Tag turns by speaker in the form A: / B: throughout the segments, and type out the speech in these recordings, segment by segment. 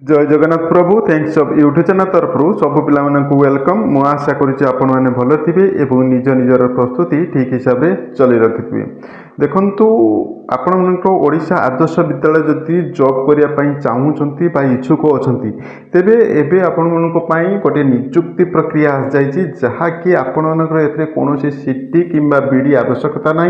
A: जय जगन्नाथ प्रभु thanks of YouTube channel तरफ सब पिला वेलकम। मु आशा करुच्ची आपण मैंने भल थे और निज निजर प्रस्तुति ठीक हिसाब से चल रखिथे। देखु आपण ओडिशा आदर्श विद्यालय जदि जॉब करने चाहूँगी इच्छुक अच्छा तेबे एबे आपण गोटे निजुक्ति प्रक्रिया आसी जहाँकि आपण कौन सीटी किंबा बीडी आवश्यकता ना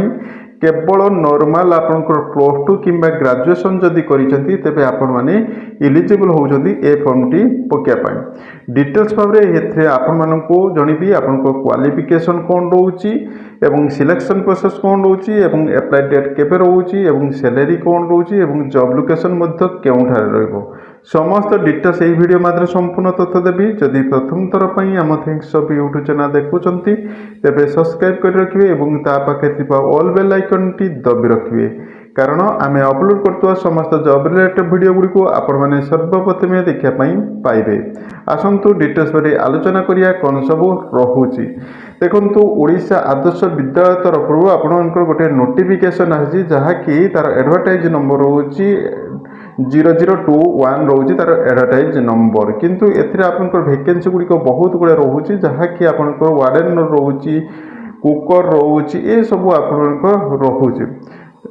A: केवल नॉर्मल आपनकर +2 किंबा ग्रेजुएशन जदि करिसेंती तेबे आपण माने एलिजिबल होउछंती ए फॉर्म टी पकिया पाई। डिटेल्स भाव रे एथे आपण मानको जणीबी आपनको क्वालिफिकेशन कोन रहउची एवं सिलेक्शन प्रोसेस कोन रहउची एवं अप्लाई डेट केबे रहउची एवं सैलरी कोन रहउची एवं जॉब लोकेशन मध्य केउठारे रहइबो समस्त डिटेल्स एही वीडियो मात्र संपूर्ण तथ्य देबी। जदि प्रथम थर पई हम थैंक्स ऑफ यूट्यूब चैनल देखुचंती तेबे सब्सक्राइब कर रखिबे एवं ता पाखे थिबा ऑल बेल आइकन टी दबी रखिबे कारण आमे अपलोड करतुवा समस्त जॉब रिलेटेड वीडियो गुडी को आपण माने सर्वप्रथम देखिया पई पाइबे। आसंतु डिटेल्स बारे आलोचना करिया कोन सब रहउची। देखंतु ओडिशा आदर्श विद्यालय तरफ आपनकर गोटे नोटिफिकेशन आसी जहा कि तार एडवर्टाइज नंबर होची 0021 रोचे तार एडवर्टाइज नंबर किंतु एथिरे आपनकर वैकेंसी गुडी को बहुत गुडे रहउची जहा कि आपनकर वार्डन रहउची कुकर रहउची ए सब आपनकर रहउची।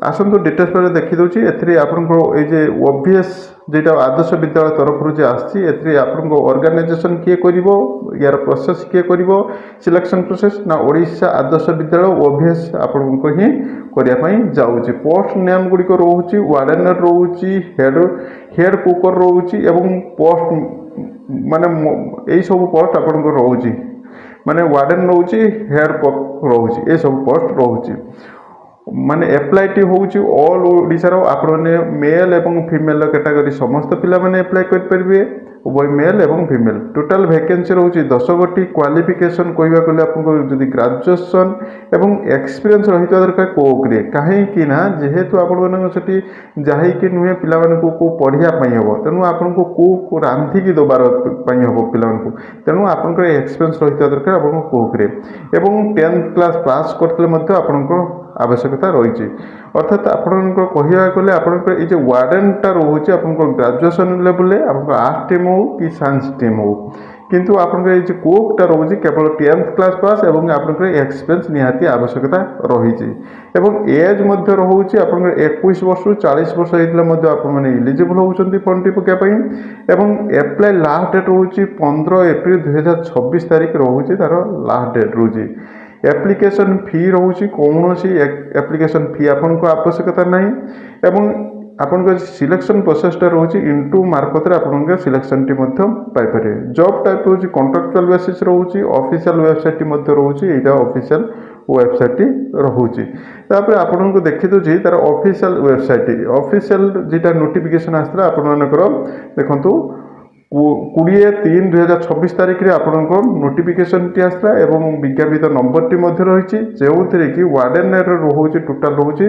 A: आसंतु डिटेल्स पर देखि दउची एथिरे आपनकर ए जे ओबीएस जेटा आदर्श विद्यालय तरफ जे आछि एथिरे आपनकर ऑर्गेनाइजेशन किए करिवो यार प्रोसेस किए करिवो सिलेक्शन प्रोसेस ना ओडिशा आदर्श विद्यालय ओबीएस आपनको ही करिया पई जाउची। पोस्ट नेम गुडी को रहउची वार्डन रहउची हेड कुकर रहउची एवं पोस्ट माने एई सब पोस्ट आपनको रहउची माने वार्डन रहउची हेड रहउची ए सब पोस्ट रहउची माने एप्लाई टी होउची ऑल ओडिसा रो आपण मेल एवं फीमेल कैटेगरी समस्त पिला माने एप्लाई कर परबे उभय मेल एवं फीमेल। टोटल वैकेंसी रहउची 10 गोटी। क्वालिफिकेशन कहबा गले आपनको जदि ग्रेजुएशन एवं एक्सपीरियंस रहिता दरकार कोकरे काहे कि ना जेहेतु आपण माने सेठी जाहि कि नुहे पिला माने को पढिया पई हबो तेनु आपनको को रांधी की दोबार पई हबो पिला माने तेनु आपनको एक्सपीरियंस रहिता दरकार आपनको कोकरे एवं 10th क्लास पास करतले मध्ये आपनको आवश्यकता रही। अर्थात आपण कहवा गले आपण ये वार्डनटा रोचे आप ग्रेजुएशन लेवल आप आर्ट्स टीम हो कि साइंस टीम हो किंतु आपण ये कोकटा रोचे केवल 10th क्लास पास एवं आप एक्सपीरियंस निहाती आवश्यकता रही एवं एज मध्य रोचे आप 21 वर्ष 40 वर्ष होता आप इलिजिबल होती फॉर्म टी पकाई एवं एप्लाई लास्ट डेट रोचे 15 एप्रिल 2026 तारीख रोचे तार लास्ट डेट रोचे। एप्लिकेशन फी रोचे कौन सी एप्लिकेशन फी आपको आवश्यकता ना एवं आपन सिलेक्शन प्रोसेसटा रोचे इंटू मार्फत आप selection T Piper. Job type रोचे कॉन्ट्रैक्चुअल बेसिस रोचे ऑफिशियल वेबसाइट रोचे यहाँ ऑफिशियल वेबसाइट रोचे तापर आपको देखी दूसरी तार official website official zeta notification आसला आपनकर देखंतु 20/3/2026 तारीख रे आपनकर नोटिफिकेशन टी आसला एवं विज्ञापित नंबर टी मध्य रही जो कि वार्डन रोचे टोटाल रोचे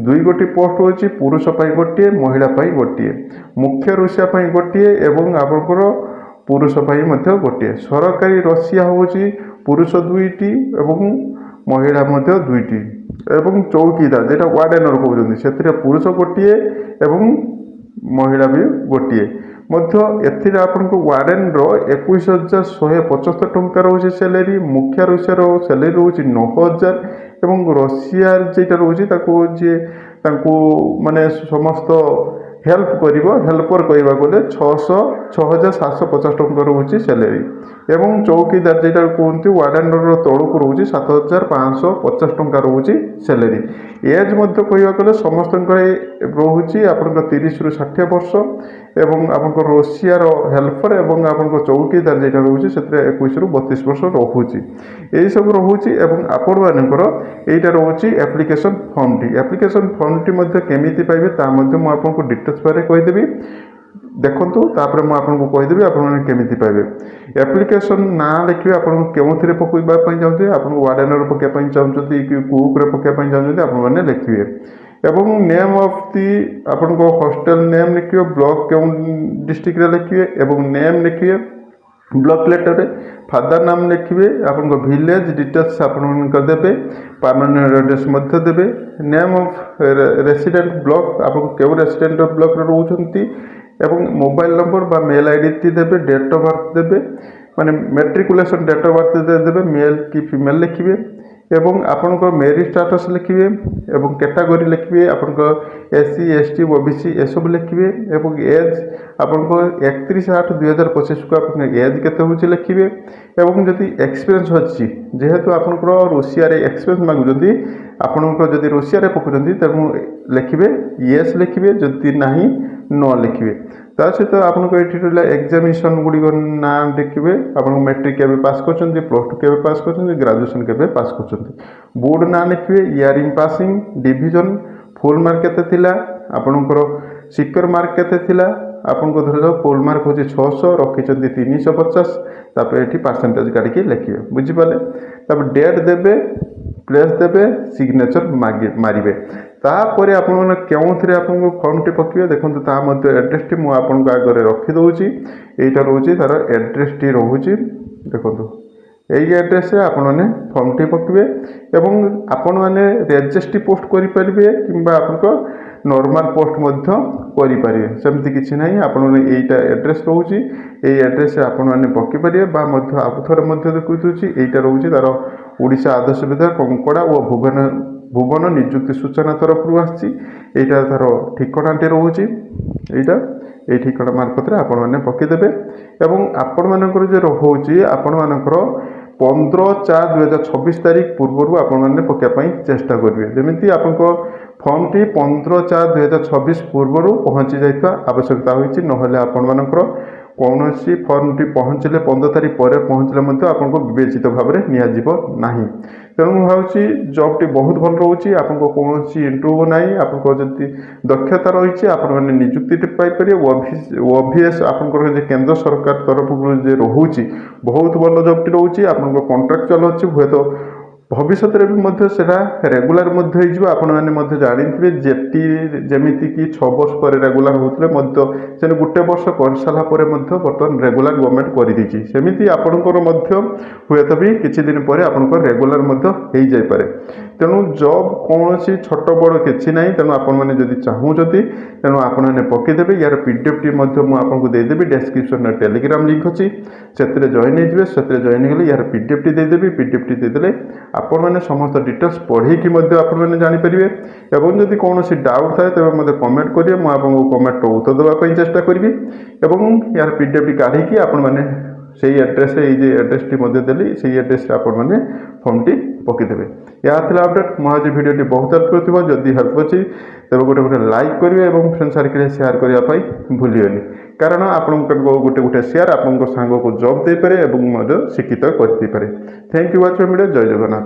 A: 2 गोटी पोस्ट होची पुरुष पाई गोटे महिला पाई गोटे मुख्य रोषिया पाई गोटे एवं आपनकर पुरुष पाई मध्य गोटे सरकारी रसिया होची पुरुष 2टी एवं महिला मध्य 2टी एवं चौकीदार जेटा वार्डन कहते से पुरुष गोटे एवं महिला भी गोटे मध्य एथिरे आपनको वार्डन रो 21,175 टंका रोचे सैलरी मुख्य रोषियार सैलरी रोचे 9,000 एवं रसियार जेटा रोचे ताको जे ताको माने समस्त हेल्प करिवो हेल्पर कहबा गले 6,750 टंका रोचे सैलरी एवं चौकीदार जेटा कहते वार्डन रो तळको रोचे 7,550 टंका रोचे सैलरी। एज मध्य कहबा गले समस्त रोचे आपन 30 रु 60 वर्ष एवं आपन रोषियार हेल्पर एवं आपन चौकीदार जेटा रोचे से 21 रु 32 वर्ष रोचे यही सब रोचे एवं आपण मानकर एटा रोचे एप्लिकेशन फॉर्म टी। एप्लिकेशन फॉर्म टी मध्य केमिति पाइबे ता मध्य म आपन को डिटेल्स बारे कहिदेबी देखंतु तापर म आपन को कहिदेबी आपन केमिति पाइबे। एप्लिकेशन ना लिखिबे आपन केउथिरे पकइबा पई जाउते आपन वार्डन रो पकइबा पई चाहउछथि कि कुक रे पकइबा पई चाहउछथि आपन माने लिखिबे एवं नेम ऑफ दी आपन को हॉस्टल नेम लिखिबे ब्लॉक केउ डिस्ट्रिक्ट रे लिखिबे एवं नेम लिखिबे ब्लॉक लेटर रे फादर नाम लिखिबे आपन को विलेज डिटेल्स आपन कर देबे परमानेंट एड्रेस मध्य देबे नेम ऑफ रेसिडेंट ब्लॉक आपन केउ रेसिडेंट ब्लॉक रे रहउछंती এবং মোবাইল নম্বর বা মেল আইডিটি দেবে, ডেট অফ বার্ଥ ଦେବେ, ମାନେ ମେଟ୍ରିକୁଲେସନ୍ ଡେଟ୍ ଅଫ୍ ବାର୍ଥ ଦେବେ, ମେଲ୍ କି ଫିମେଲ୍ ଲେଖିବେ ଏବଂ ଆପଣଙ୍କର ମ୍ୟାରେଜ୍ ଷ୍ଟାଟସ୍ ଲେଖିବେ ଏବଂ କ୍ୟାଟାଗୋରୀ ଲେଖିବେ, ଆପଣଙ୍କ SC ST OBC ଏସବୁ ଲେଖିବେ ଏବଂ ଏଜ୍ ଆପଣଙ୍କ 31/8/2025କୁ ଆପଣଙ୍କ ଏଜ୍ କେତେ ହେଉଛି ଲେଖିବେ ଏବଂ ଯଦି ଏକ୍ସପିରିଏନ୍ସ ଅଛି, ଯେହେତୁ ଆପଣଙ୍କର ରୁଷିଆରେ ଏକ୍ସପିରିଏନ୍ସ ମାଗୁଛନ୍ତି, ଆପଣଙ୍କର ଯଦି ରୁଷିଆରେ ପକାଉଛନ୍ତି ତେଣୁ ଲେଖିବେ ୟେସ୍ ଲେଖିବେ, ଯଦି ନାହିଁ ନ ଲେଖିବେ। ତା ସହିତ ଆପଣଙ୍କ ଏଠି ରହିଲା ଏକ୍ଜାମିନେସନ୍ ଗୁଡ଼ିକ ନାଁ ଲେଖିବେ, ଆପଣଙ୍କ ମେଟ୍ରିକ୍ କେବେ ପାସ୍ କରିଛନ୍ତି, +2 କେବେ ପାସ୍ କରିଛନ୍ତି, ଗ୍ରାଜୁଏସନ୍ କେବେ ପାସ୍ କରିଛନ୍ତି, ବୋର୍ଡ଼ ନାଁ ଲେଖିବେ, year in passing, division, full mark କେତେ ଥିଲା, ଆପଣଙ୍କର ସିକ୍ୟୁର ମାର୍କ କେତେ ଥିଲା, ଆପଣଙ୍କ ଧରାଯାଉ ଫୁଲ୍ ମାର୍କ ହେଉଛି 600, ରଖିଛନ୍ତି 350, ତାପରେ ଏଠି ପରସେଣ୍ଟେଜ୍ କାଢ଼ିକି ଲେଖିବେ, ବୁଝିପାରିଲେ। ତାପରେ ଡେଟ୍ ଦେବେ, ପ୍ଲେସ୍ ଦେବେ, ସିଗ୍ନେଚର୍ ମାରିବେ। ତାପରେ ଆପଣମାନେ କେଉଁଥିରେ ଆପଣଙ୍କୁ ଫର୍ମଟି ପକାଇବେ ଦେଖନ୍ତୁ, ତା ମଧ୍ୟ ଆଡ୍ରେସଟି ମୁଁ ଆପଣଙ୍କ ଆଗରେ ରଖିଦେଉଛି। ଏଇଟା ରହୁଛି ତା'ର ଆଡ୍ରେସଟି ରହୁଛି, ଦେଖନ୍ତୁ ଏଇ ଆଡ୍ରେସରେ ଆପଣମାନେ ଫର୍ମଟି ପକାଇବେ ଏବଂ ଆପଣମାନେ ରେଜିଷ୍ଟ୍ରି ପୋଷ୍ଟ କରିପାରିବେ କିମ୍ବା ଆପଣଙ୍କ ନର୍ମାଲ୍ ପୋଷ୍ଟ ମଧ୍ୟ କରିପାରିବେ, ସେମିତି କିଛି ନାହିଁ। ଆପଣମାନେ ଏଇଟା ଆଡ୍ରେସ ରହୁଛି, ଏଇ ଆଡ୍ରେସରେ ଆପଣମାନେ ପକାଇ ପାରିବେ ବା ମଧ୍ୟ ଆଉ ଥରେ ମଧ୍ୟ ଦେଖାଉଛି, ଏଇଟା ରହୁଛି ତା'ର ଓଡ଼ିଶା ଆଦର୍ଶ ବିଦ୍ୟାଳୟ କଙ୍କଡ଼ା ଓ ଭୁବନ ନିଯୁକ୍ତି ସୂଚନା ତରଫରୁ ଆସିଛି। ଏଇଟା ତା'ର ଠିକଣାଟି ରହୁଛି, ଏଇ ଠିକଣା ମାର୍ଫତରେ ଆପଣମାନେ ପକାଇଦେବେ ଏବଂ ଆପଣମାନଙ୍କର ଯେ ରହୁଛି, ଆପଣମାନଙ୍କର 15/4/2026 ତାରିଖ ପୂର୍ବରୁ ଆପଣମାନେ ପକାଇବା ପାଇଁ ଚେଷ୍ଟା କରିବେ, ଯେମିତି ଆପଣଙ୍କ ଫର୍ମଟି 15/4/2026 ପୂର୍ବରୁ ପହଞ୍ଚି ଯାଇଥିବା ଆବଶ୍ୟକତା ହୋଇଛି। ନହେଲେ ଆପଣମାନଙ୍କର କୌଣସି ଫର୍ମଟି ପହଞ୍ଚିଲେ 15 ତାରିଖ ପରେ ପହଞ୍ଚିଲେ ମଧ୍ୟ ଆପଣଙ୍କୁ ବିବେଚିତ ଭାବରେ ନିଆଯିବ ନାହିଁ। ତେଣୁ ମୁଁ ଭାବୁଛି ଜବ୍ଟି ବହୁତ ଭଲ ରହୁଛି, ଆପଣଙ୍କ କୌଣସି ଇଣ୍ଟରଭ୍ୟୁ ନାହିଁ, ଆପଣଙ୍କ ଯଦି ଦକ୍ଷତା ରହିଛି ଆପଣମାନେ ନିଯୁକ୍ତିଟି ପାଇପାରିବେ। OBS ଆପଣଙ୍କର ଯେ କେନ୍ଦ୍ର ସରକାର ତରଫରୁ ଯେ ରହୁଛି ବହୁତ ଭଲ ଜବ୍ଟି ରହୁଛି, ଆପଣଙ୍କ କଣ୍ଟ୍ରାକ୍ଚୁଆଲ୍ ଅଛି, ହୁଏତ ଭବିଷ୍ୟତରେ ବି ମଧ୍ୟ ସେଇଟା ରେଗୁଲାର ମଧ୍ୟ ହେଇଯିବ। ଆପଣମାନେ ମଧ୍ୟ ଜାଣିଥିବେ ଯେମିତିକି 6 ବର୍ଷ ପରେ ରେଗୁଲାର ହେଉଥିଲେ ମଧ୍ୟ ସେଠି 1 ବର୍ଷ କରିସାରିଲା ପରେ ମଧ୍ୟ ବର୍ତ୍ତମାନ ରେଗୁଲାର ଗଭର୍ଣ୍ଣମେଣ୍ଟ କରିଦେଇଛି, ସେମିତି ଆପଣଙ୍କର ମଧ୍ୟ ହୁଏତ ବି କିଛି ଦିନ ପରେ ଆପଣଙ୍କର ରେଗୁଲାର ମଧ୍ୟ ହେଇଯାଇପାରେ। ତେଣୁ ଜବ୍ କୌଣସି ଛୋଟ ବଡ଼ କିଛି ନାହିଁ, ତେଣୁ ଆପଣମାନେ ଯଦି ଚାହୁଁଛନ୍ତି ତେଣୁ ଆପଣମାନେ ପକାଇଦେବେ। ୟାର PDFଟି ମଧ୍ୟ ମୁଁ ଆପଣଙ୍କୁ ଦେଇଦେବି, ଡେସ୍କ୍ରିପସନ୍ରେ ଟେଲିଗ୍ରାମ ଲିଙ୍କ୍ ଅଛି, ସେଥିରେ ଜଏନ୍ ହେଇଯିବେ। ସେଥିରେ ଜଏନ୍ ହେଇଗଲେ ୟାର PDFଟି ଦେଇଦେବି, PDFଟି ଦେଇଦେଲେ ଆପଣମାନେ ସମସ୍ତ ଡିଟେଲ୍ସ ପଢ଼ିକି ମଧ୍ୟ ଆପଣମାନେ ଜାଣିପାରିବେ ଏବଂ ଯଦି କୌଣସି ଡାଉଟ୍ ଥାଏ ତେବେ ମୋତେ କମେଣ୍ଟ କରିବେ, ମୁଁ ଆପଣଙ୍କୁ କମେଣ୍ଟର ଉତ୍ତର ଦେବା ପାଇଁ ଚେଷ୍ଟା କରିବି ଏବଂ ୟାର PDFଟି କାଢ଼ିକି ଆପଣମାନେ ସେଇ ଆଡ୍ରେସରେ, ଏଇ ଯେ ଆଡ୍ରେସଟି ମଧ୍ୟ ଦେଲି ସେଇ ଆଡ୍ରେସରେ ଆପଣମାନେ ଫର୍ମଟି ପକାଇଦେବେ। ଏହା ଥିଲା ଅପଡେଟ୍। ମୁଁ ଆଜି ଭିଡ଼ିଓଟି ବହୁତ ହେଲ୍ପ କରୁଥିବ, ଯଦି ହେଲ୍ପ ଅଛି ତେବେ ଗୋଟେ ଲାଇକ୍ କରିବେ ଏବଂ ଫ୍ରେଣ୍ଡ ସାର୍କେଲରେ ସେୟାର କରିବା ପାଇଁ ଭୁଲିବେନି, କାରଣ ଆପଣଙ୍କ ଗୋଟେ ସେୟାର ଆପଣଙ୍କ ସାଙ୍ଗକୁ ଜବ୍ ଦେଇପାରେ ଏବଂ ମଧ୍ୟ ଶିକ୍ଷିତ କରିଦେଇପାରେ। Thank you watch my video. ଜୟ ଜଗନ୍ନାଥ।